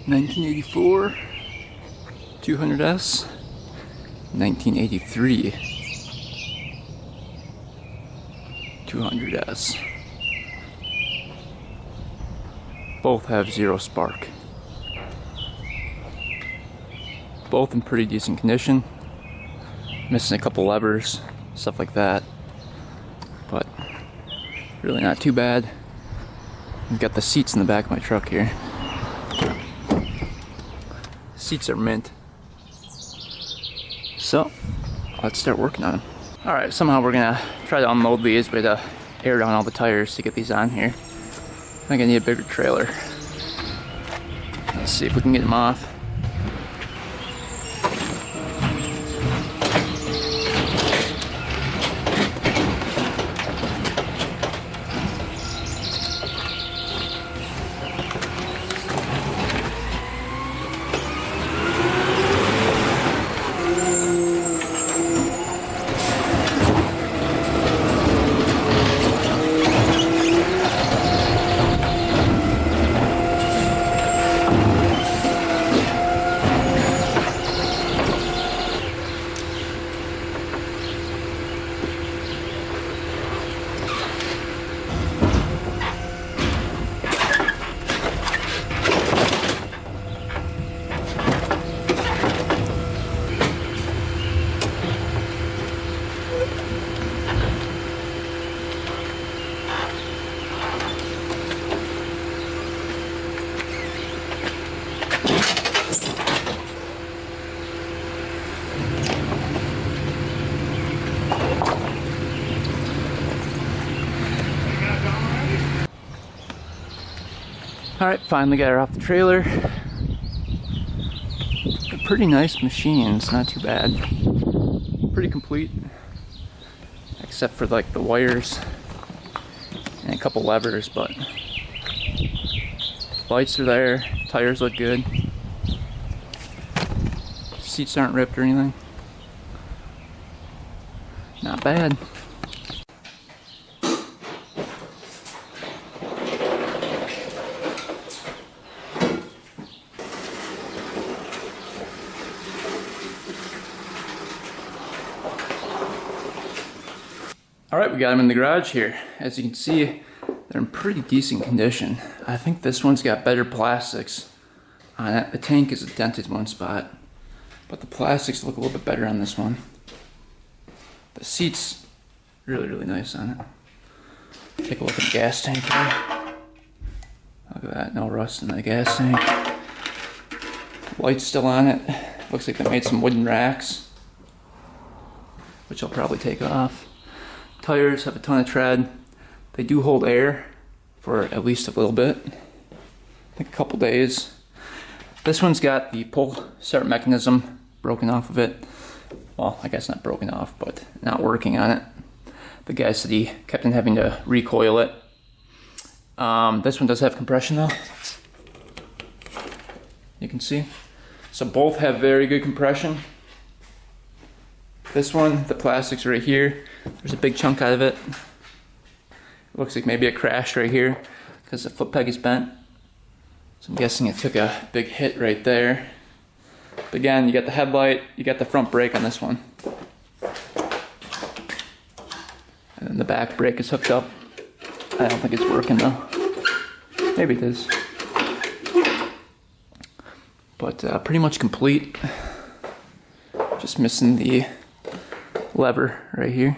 1984 200S, 1983 200S. Both have zero spark. Both in pretty decent condition. Missing a couple levers, stuff like that, but really not too bad. I've got the seats in the back of my truck here. Seats are mint. So let's start working on them. Alright, somehow we're gonna try to unload these with air down all the tires to get these on here. I think I need a bigger trailer. Let's see if we can get them off. Alright, finally got her off the trailer. A pretty nice machine, it's not too bad. Pretty complete. Except for like the wires and a couple levers, but lights are there, tires look good. Seats aren't ripped or anything. Not bad. Alright, we got them in the garage here. As you can see, they're in pretty decent condition. I think this one's got better plastics on it. The tank is dented one spot, but the plastics look a little bit better on this one. The seat's really nice on it. Take a look at the gas tank here. Look at that, no rust in the gas tank. Light's still on it. Looks like they made some wooden racks, which I'll probably take off. Tires have a ton of tread. They do hold air for at least a little bit. I think a couple days. This one's got the pull start mechanism broken off of it. Well, I guess not broken off, but not working on it. The guy said he kept on having to recoil it. This one does have compression though. You can see. So both have very good compression. This one, the plastic's right here. There's a big chunk out of it. It looks like maybe it crashed right here because the foot peg is bent. So I'm guessing it took a big hit right there. But again, you got the headlight, you got the front brake on this one. And then the back brake is hooked up. I don't think it's working though. Maybe it is. But pretty much complete. Just missing the lever right here.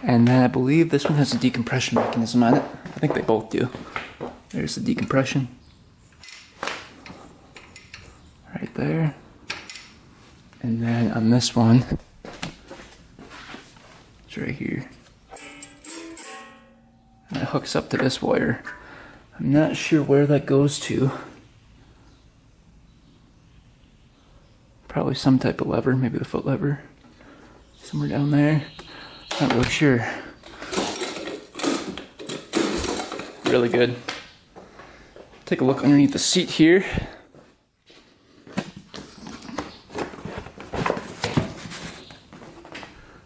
And then I believe this one has a decompression mechanism on it. I think they both do. There's the decompression. Right there. And then on this one, it's right here. And it hooks up to this wire. I'm not sure where that goes to. Probably some type of lever, maybe the foot lever. Somewhere down there. Not really sure. Really good. Take a look underneath the seat here.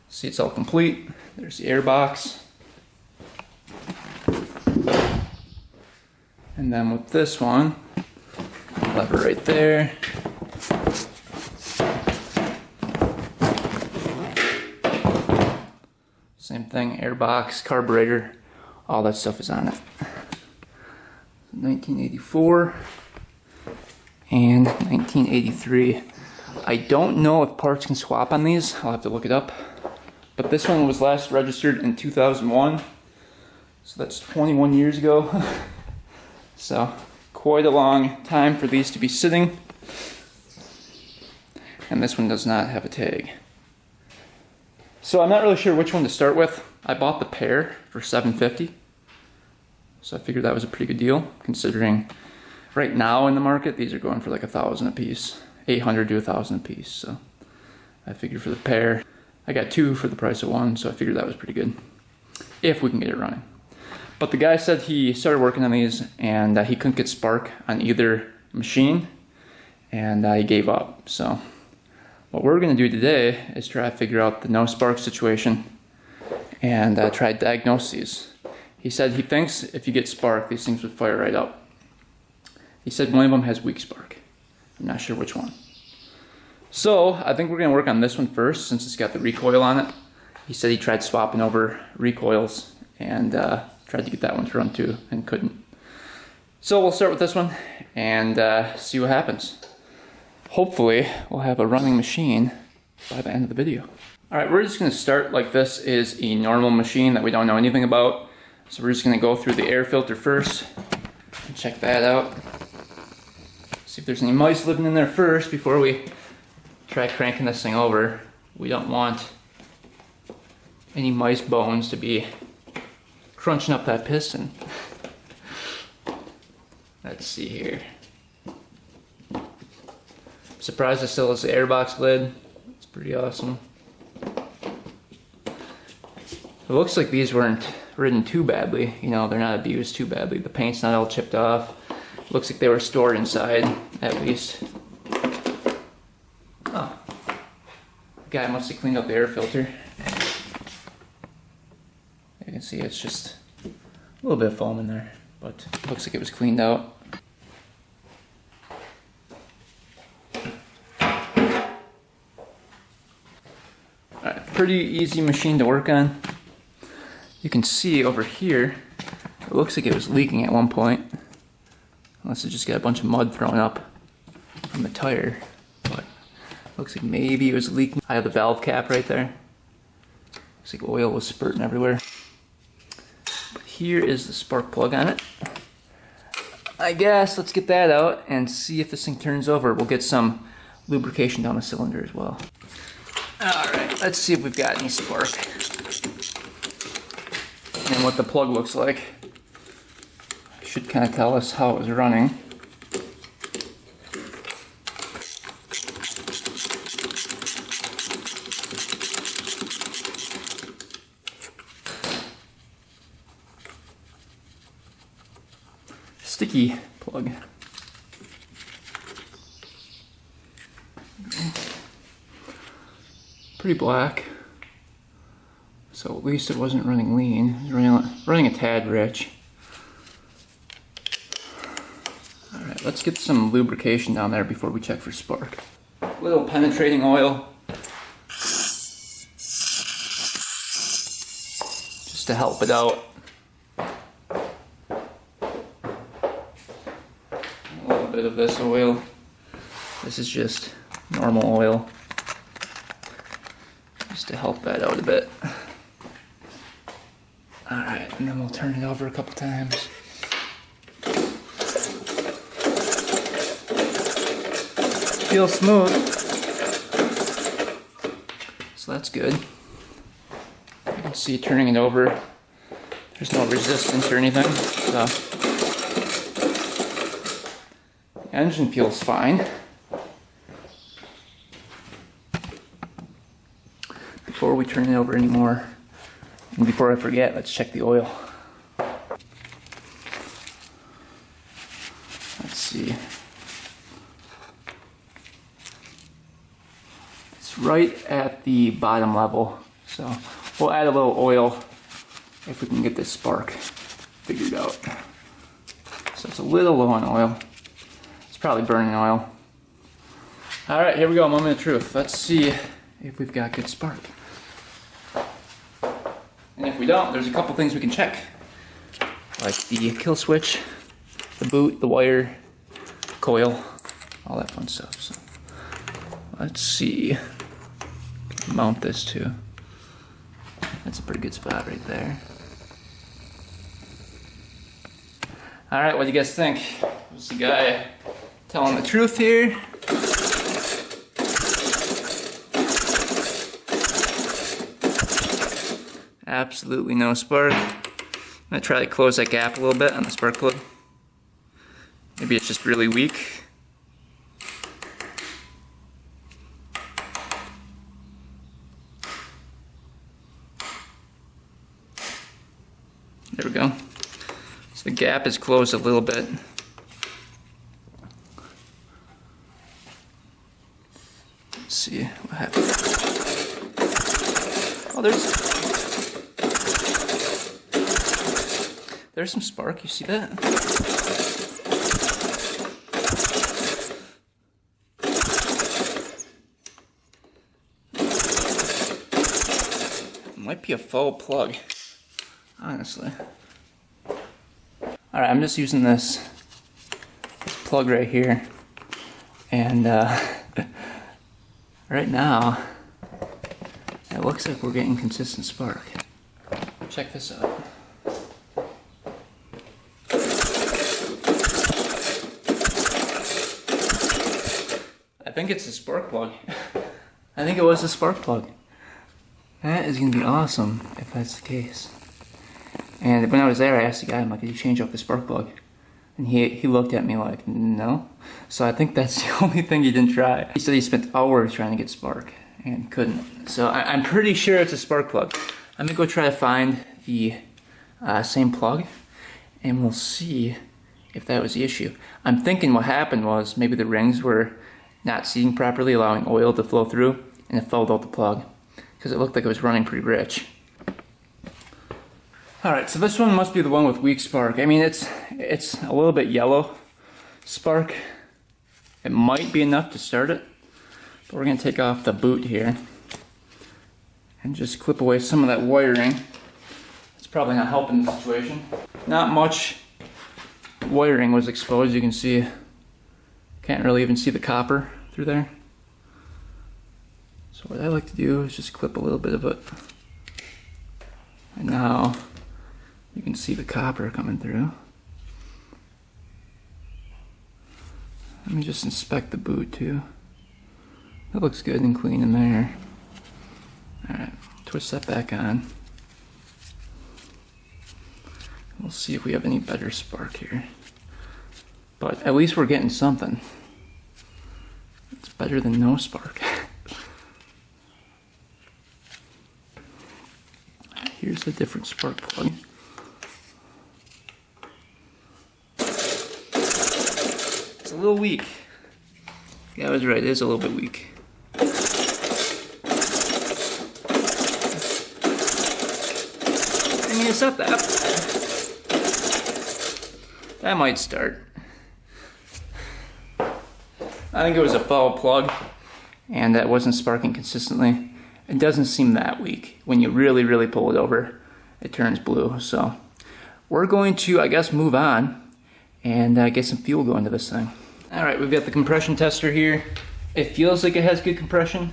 Seat's all complete. There's the air box. And then with this one, Lever right there. Same thing, airbox, carburetor, all that stuff is on it. 1984 and 1983. I don't know if parts can swap on these. I'll have to look it up. But this one was last registered in 2001. So that's 21 years ago. So quite a long time for these to be sitting. And this one does not have a tag. So I'm not really sure which one to start with. I bought the pair for $750. So I figured that was a pretty good deal, considering right now in the market, these are going for like $1,000 a piece, $800 to $1,000 a piece. So I figured for the pair, I got two for the price of one, so I figured that was pretty good, if we can get it running. But the guy said he started working on these and he couldn't get spark on either machine, and he gave up. So what we're gonna do today is try to figure out the no spark situation and try to diagnose these. He said he thinks if you get spark, these things would fire right up. He said one of them has weak spark. I'm not sure which one. So I think we're gonna work on this one first, since it's got the recoil on it. He said he tried swapping over recoils and tried to get that one to run too and couldn't. So we'll start with this one and see what happens. Hopefully we'll have a running machine by the end of the video. All right, we're just gonna start like this is a normal machine that we don't know anything about. So we're just gonna go through the air filter first and check that out. See if there's any mice living in there first before we try cranking this thing over. We don't want any mice bones to be crunching up that piston. Let's see here. I'm surprised it still has the airbox lid. It's pretty awesome. It looks like these weren't ridden too badly. You know, they're not abused too badly. The paint's not all chipped off. It looks like they were stored inside, at least. Oh. The guy must have cleaned up the air filter. You can see it's just a little bit of foam in there, but it looks like it was cleaned out. Alright, pretty easy machine to work on. You can see over here, it looks like it was leaking at one point. Unless it just got a bunch of mud thrown up from the tire. But it looks like maybe it was leaking out of the valve cap right there. Looks like oil was spurting everywhere. But here is the spark plug on it. I guess let's get that out and see if this thing turns over. We'll get some lubrication down the cylinder as well. Alright, let's see if we've got any spark. And what the plug looks like. Should kind of tell us how it was running. Sticky plug. Pretty black. So at least it wasn't running lean. It was running a tad rich. Alright, let's get some lubrication down there before we check for spark. A little penetrating oil. Just to help it out. A little bit of this oil. This is just normal oil. Just to help that out a bit. Alright, and then we'll turn it over a couple times. Feels smooth. So that's good. You can see turning it over, there's no resistance or anything. So the engine feels fine. Before we turn it over anymore, and before I forget, let's check the oil. Let's see. It's right at the bottom level, so we'll add a little oil if we can get this spark figured out. So it's a little low on oil. It's probably burning oil. All right, here we go, moment of truth. Let's see if we've got good spark. And if we don't, there's a couple things we can check. Like the kill switch, the boot, the wire, coil, all that fun stuff. So let's see. Mount this too. That's a pretty good spot right there. All right, what do you guys think? Was the guy telling the truth here? Absolutely no spark. I'm gonna try to close that gap a little bit on the spark plug. Maybe it's just really weak. There we go. So the gap is closed a little bit. Let's see what happens. Oh, there's some spark. You see that? It might be a faux plug, honestly. Alright, I'm just using this plug right here, and right now it looks like we're getting consistent spark. Check this out. I think it's a spark plug. I think it was a spark plug. That is going to be awesome if that's the case. And when I was there, I asked the guy, I'm like, did you change out the spark plug? And he looked at me like, no. So I think that's the only thing he didn't try. He said he spent hours trying to get spark and couldn't. So I'm pretty sure it's a spark plug. I'm going to go try to find the same plug, and we'll see if that was the issue. I'm thinking what happened was maybe the rings were not seating properly, allowing oil to flow through, and it fouled out the plug because it looked like it was running pretty rich. Alright, so this one must be the one with weak spark. I mean, it's a little bit yellow spark. It might be enough to start it, but we're going to take off the boot here and just clip away some of that wiring. It's probably not helping the situation. Not much wiring was exposed. You can see, can't really even see the copper through there. So what I like to do is just clip a little bit of it. And now you can see the copper coming through. Let me just inspect the boot too. That looks good and clean in there. Alright, twist that back on. We'll see if we have any better spark here. But at least we're getting something. It's better than no spark. Here's a different spark plug. It's a little weak. Yeah, I was right, it is a little bit weak. I mean, it's not that bad. That might start. I think it was a foul plug, and that wasn't sparking consistently. It doesn't seem that weak. When you really pull it over, it turns blue. So we're going to, I guess, move on and get some fuel going to this thing. All right, we've got the compression tester here. It feels like it has good compression,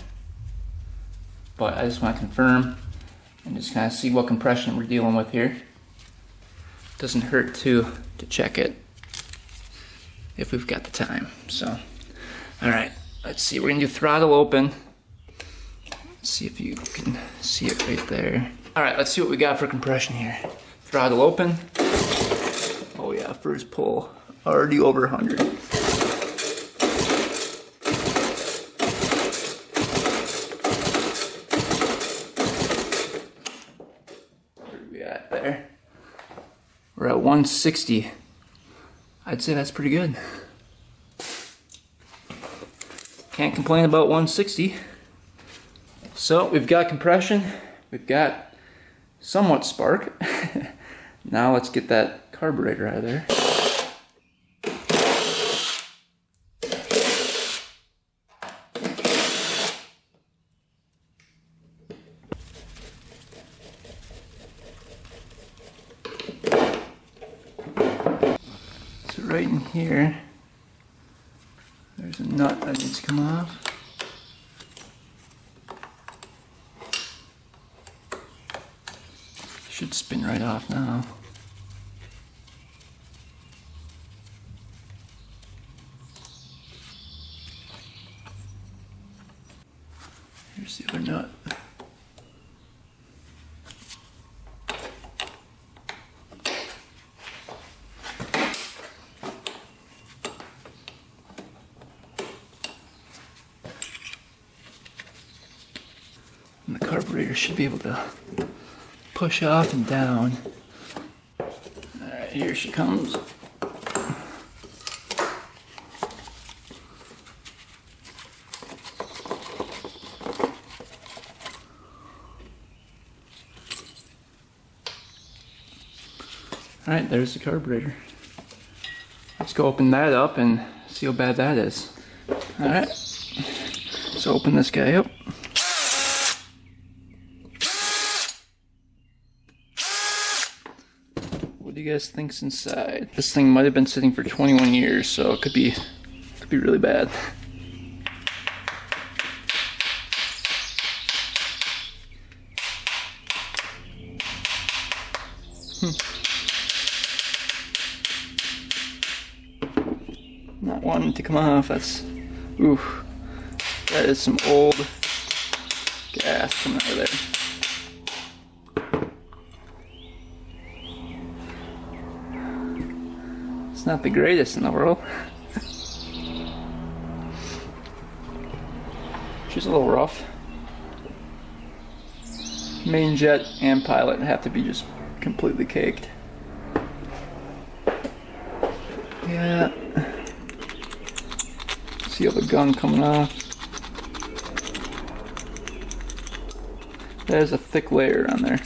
but I just want to confirm and just kind of see what compression we're dealing with here. Doesn't hurt to check it if we've got the time. So, all right, let's see. We're gonna do throttle open. See if you can see it right there. All right, let's see what we got for compression here. Throttle open. Oh yeah, first pull, already over 100. Where are we at there? We're at 160. I'd say that's pretty good. Can't complain about 160. So we've got compression, we've got somewhat spark. Now let's get that carburetor out of there. right in here, there's a nut that needs to come off. Should spin right off now. Here's the other nut. And the carburetor should be able to push off and down. Alright, here she comes. Alright, there's the carburetor. Let's go open that up and see how bad that is. Alright, let's open this guy up. What do you guys think's inside? This thing might have been sitting for 21 years, so it could be really bad. Not wanting to come off. That's, oof, that is some old gas coming out of there. It's not the greatest in the world. She's a little rough. Main jet and pilot have to be just completely caked. Yeah. See all the gun coming off. There's a thick layer on there.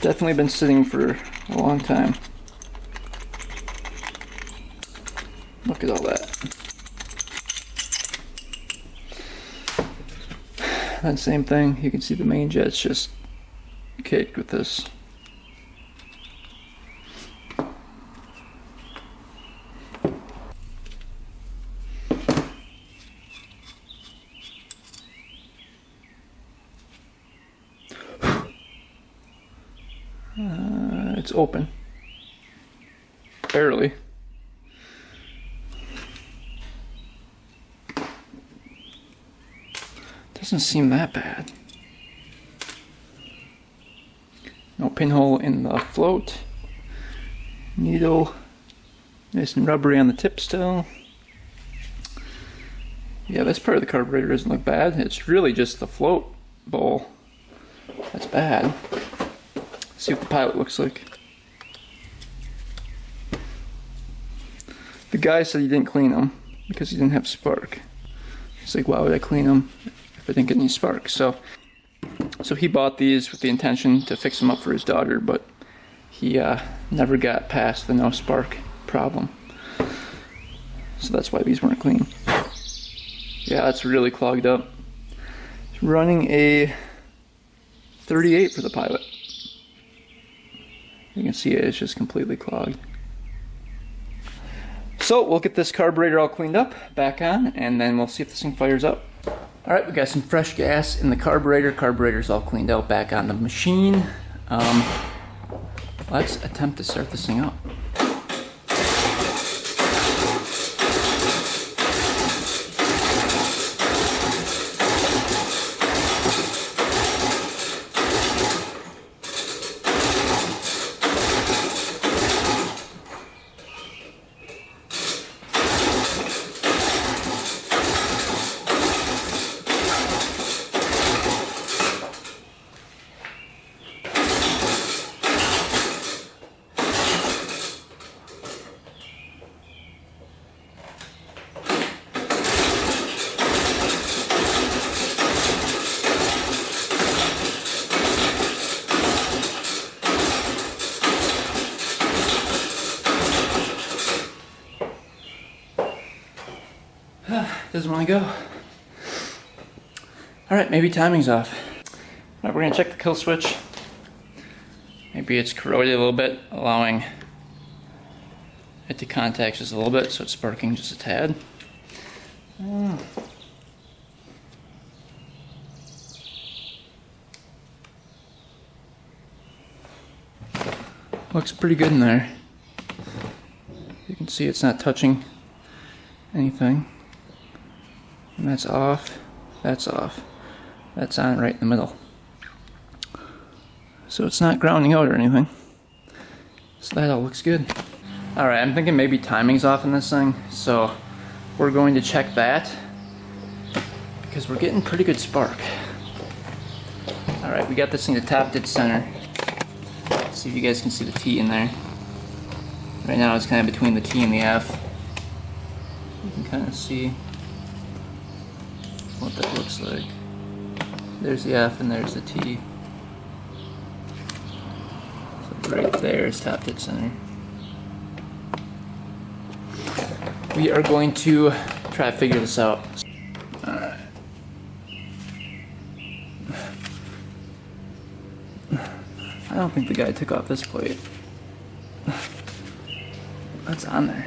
Definitely been sitting for a long time. Look at all that. And same thing, you can see the main jet's just caked with this. It's open. Barely. Doesn't seem that bad. No pinhole in the float. Needle nice and rubbery on the tip still. Yeah, this part of the carburetor doesn't look bad. It's really just the float bowl that's bad. Let's see what the pilot looks like. The guy said he didn't clean them because he didn't have spark. He's like, why would I clean them if I didn't get any spark? So he bought these with the intention to fix them up for his daughter, but he never got past the no spark problem. So that's why these weren't clean. Yeah, that's really clogged up. It's running a 38 for the pilot. You can see it's just completely clogged. So we'll get this carburetor all cleaned up, back on, and then we'll see if this thing fires up. Alright, we got some fresh gas in the carburetor. Carburetor's all cleaned out, back on the machine. Let's attempt to start this thing up. Doesn't want to go. Alright, maybe timing's off. Alright, we're going to check the kill switch. Maybe it's corroded a little bit, allowing hit the contacts just a little bit, so it's sparking just a tad. Looks pretty good in there. You can see it's not touching anything. And that's off, that's off. That's on right in the middle. So it's not grounding out or anything. So that all looks good. Alright, I'm thinking maybe timing's off in this thing, so we're going to check that because we're getting pretty good spark. Alright, we got this thing to top dead center. Let's see if you guys can see the T in there. Right now it's kind of between the T and the F. You can kind of see what that looks like. There's the F and there's the T. So right there is top dead center. We are going to try to figure this out. Alright. I don't think the guy took off this plate. That's on there.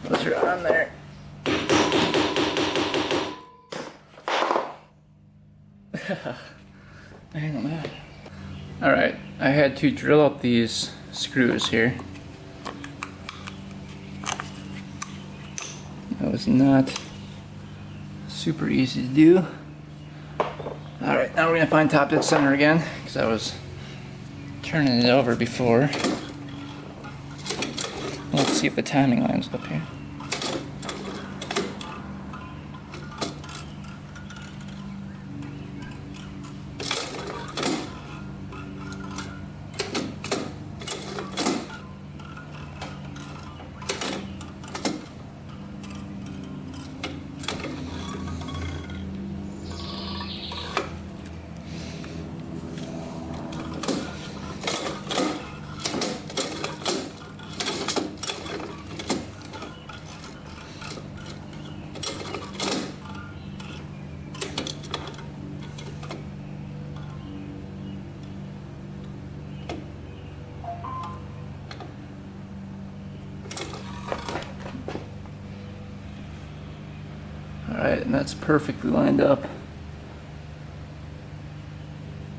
Those are on there. Hang on that. Alright, I had to drill up these screws here. That was not super easy to do. Alright, now we're going to find top dead center again, because I was turning it over before. Let's see if the timing lines up here. Alright, and that's perfectly lined up.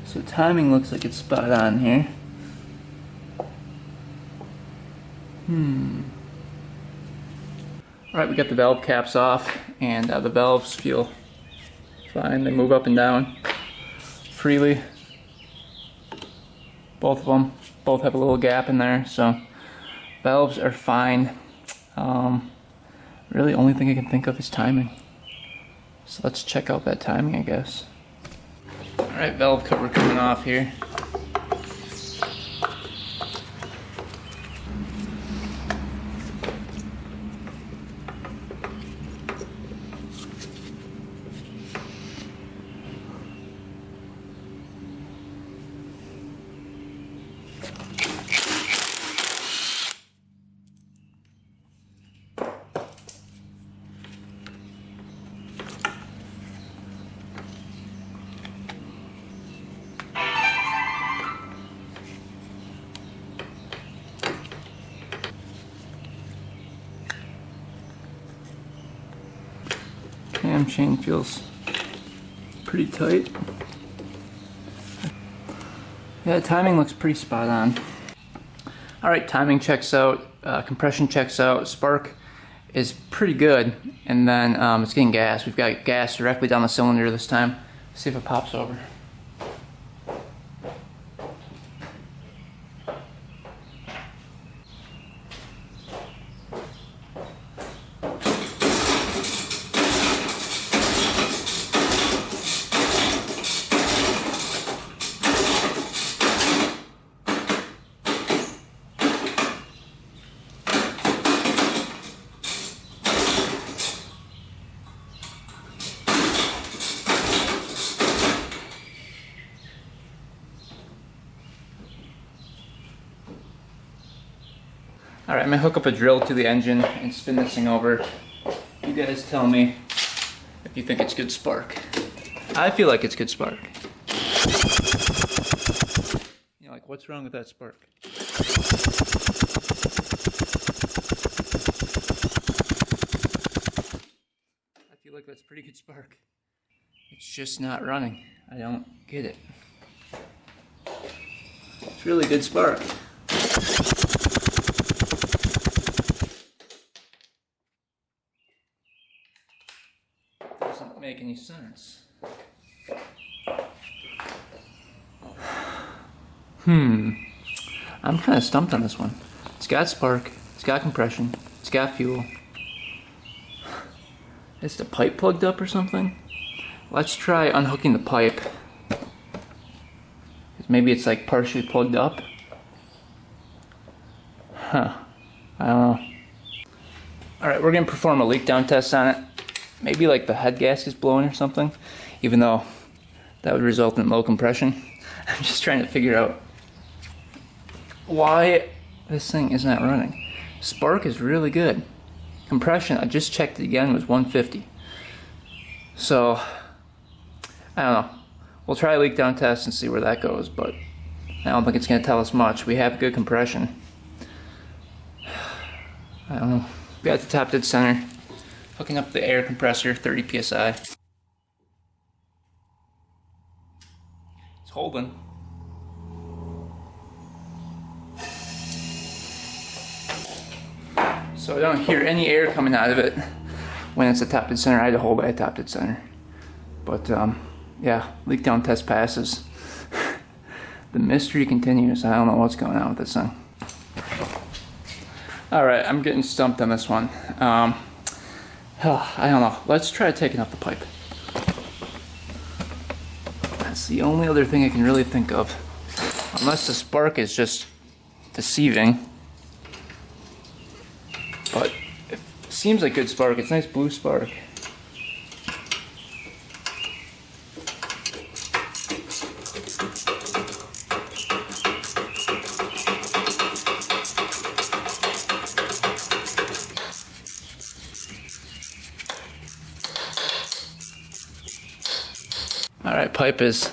So timing looks like it's spot on here. Alright, we got the valve caps off, and the valves feel fine. They move up and down freely. Both of them. Both have a little gap in there, so valves are fine. Really, only thing I can think of is timing. So let's check out that timing, I guess. Alright, valve cover coming off here. Cam chain feels pretty tight. Yeah, timing looks pretty spot on. Alright, timing checks out, compression checks out, spark is pretty good, and then it's getting gas. We've got gas directly down the cylinder this time. Let's see if it pops over. Alright, I'm going to hook up a drill to the engine and spin this thing over. You guys tell me if you think it's good spark. I feel like it's good spark. You know, like spark. What's wrong with that spark? I feel like that's a pretty good spark. It's just not running. I don't get it. It's really good spark. Doesn't make any sense. I'm kind of stumped on this one. It's got spark, it's got compression, it's got fuel. Is the pipe plugged up or something? Let's try unhooking the pipe. Maybe it's like partially plugged up. I don't know. Alright, we're gonna perform a leak down test on it. Maybe like the head gasket's blowing or something, even though that would result in low compression. I'm just trying to figure out why this thing is not running. Spark is really good. Compression, I just checked it again, was 150. So, I don't know. We'll try a leak down test and see where that goes, but I don't think it's going to tell us much. We have good compression. I don't know. We got the top dead center. Hooking up the air compressor, 30 psi. It's holding. So I don't hear any air coming out of it when it's a top dead center. I had to hold it at top dead center. But yeah, leak down test passes. The mystery continues. I don't know what's going on with this thing. Alright, I'm getting stumped on this one. I don't know. Let's try taking off the pipe. That's the only other thing I can really think of. Unless the spark is just deceiving. But it seems like good spark. It's a nice blue spark. Alright, pipe is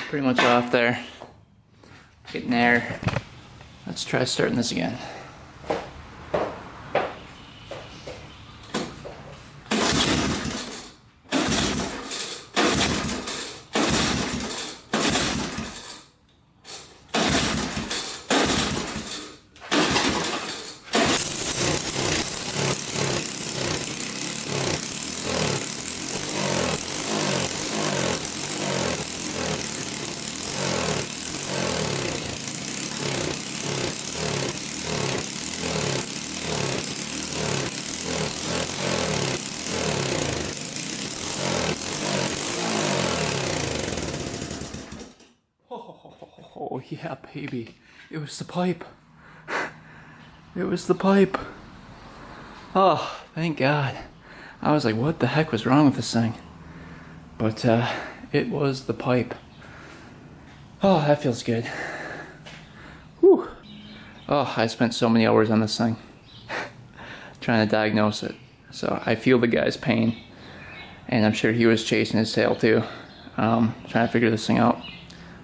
pretty much off there. Getting air. Let's try starting this again. Oh yeah, baby. It was the pipe. It was the pipe. Oh, thank God. I was like, what the heck was wrong with this thing? But it was the pipe. Oh, that feels good. Whew. Oh, I spent so many hours on this thing. Trying to diagnose it. So I feel the guy's pain. And I'm sure he was chasing his tail too. Trying to figure this thing out.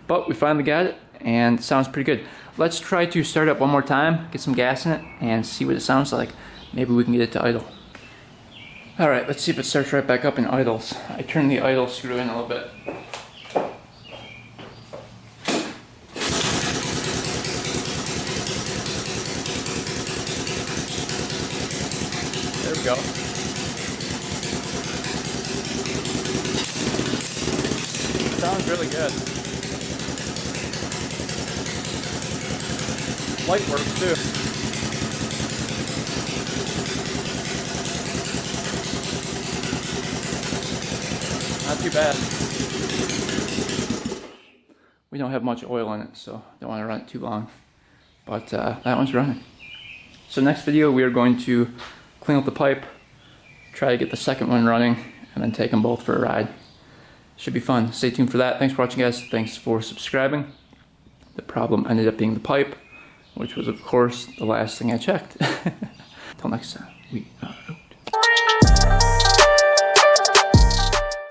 But we finally got it, and it sounds pretty good. Let's try to start up one more time, get some gas in it, and see what it sounds like. Maybe we can get it to idle. Alright, let's see if it starts right back up in idles. I turned the idle screw in a little bit. There we go. Sounds really good. Light works too. Not too bad. We don't have much oil in it, so don't want to run it too long. But that one's running. So next video we are going to clean up the pipe, try to get the second one running, and then take them both for a ride. Should be fun. Stay tuned for that. Thanks for watching, guys. Thanks for subscribing. The problem ended up being the pipe, which was, of course, the last thing I checked. Till next time, we are.